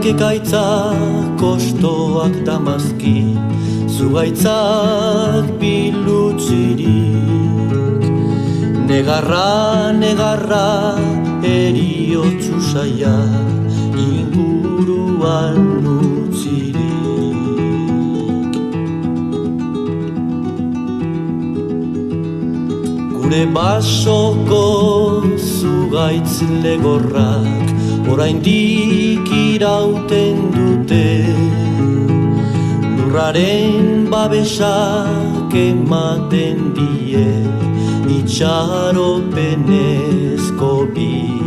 Ekaitzak, kostoak damazki, zugaitzak bilutzirik. Negarra, eriotzu saia, inguruan utzirik. Gure basoko zugaitz legorrak, oraindik irauten dute, lurraren babesak ematen die, itxaropenezko bizitza.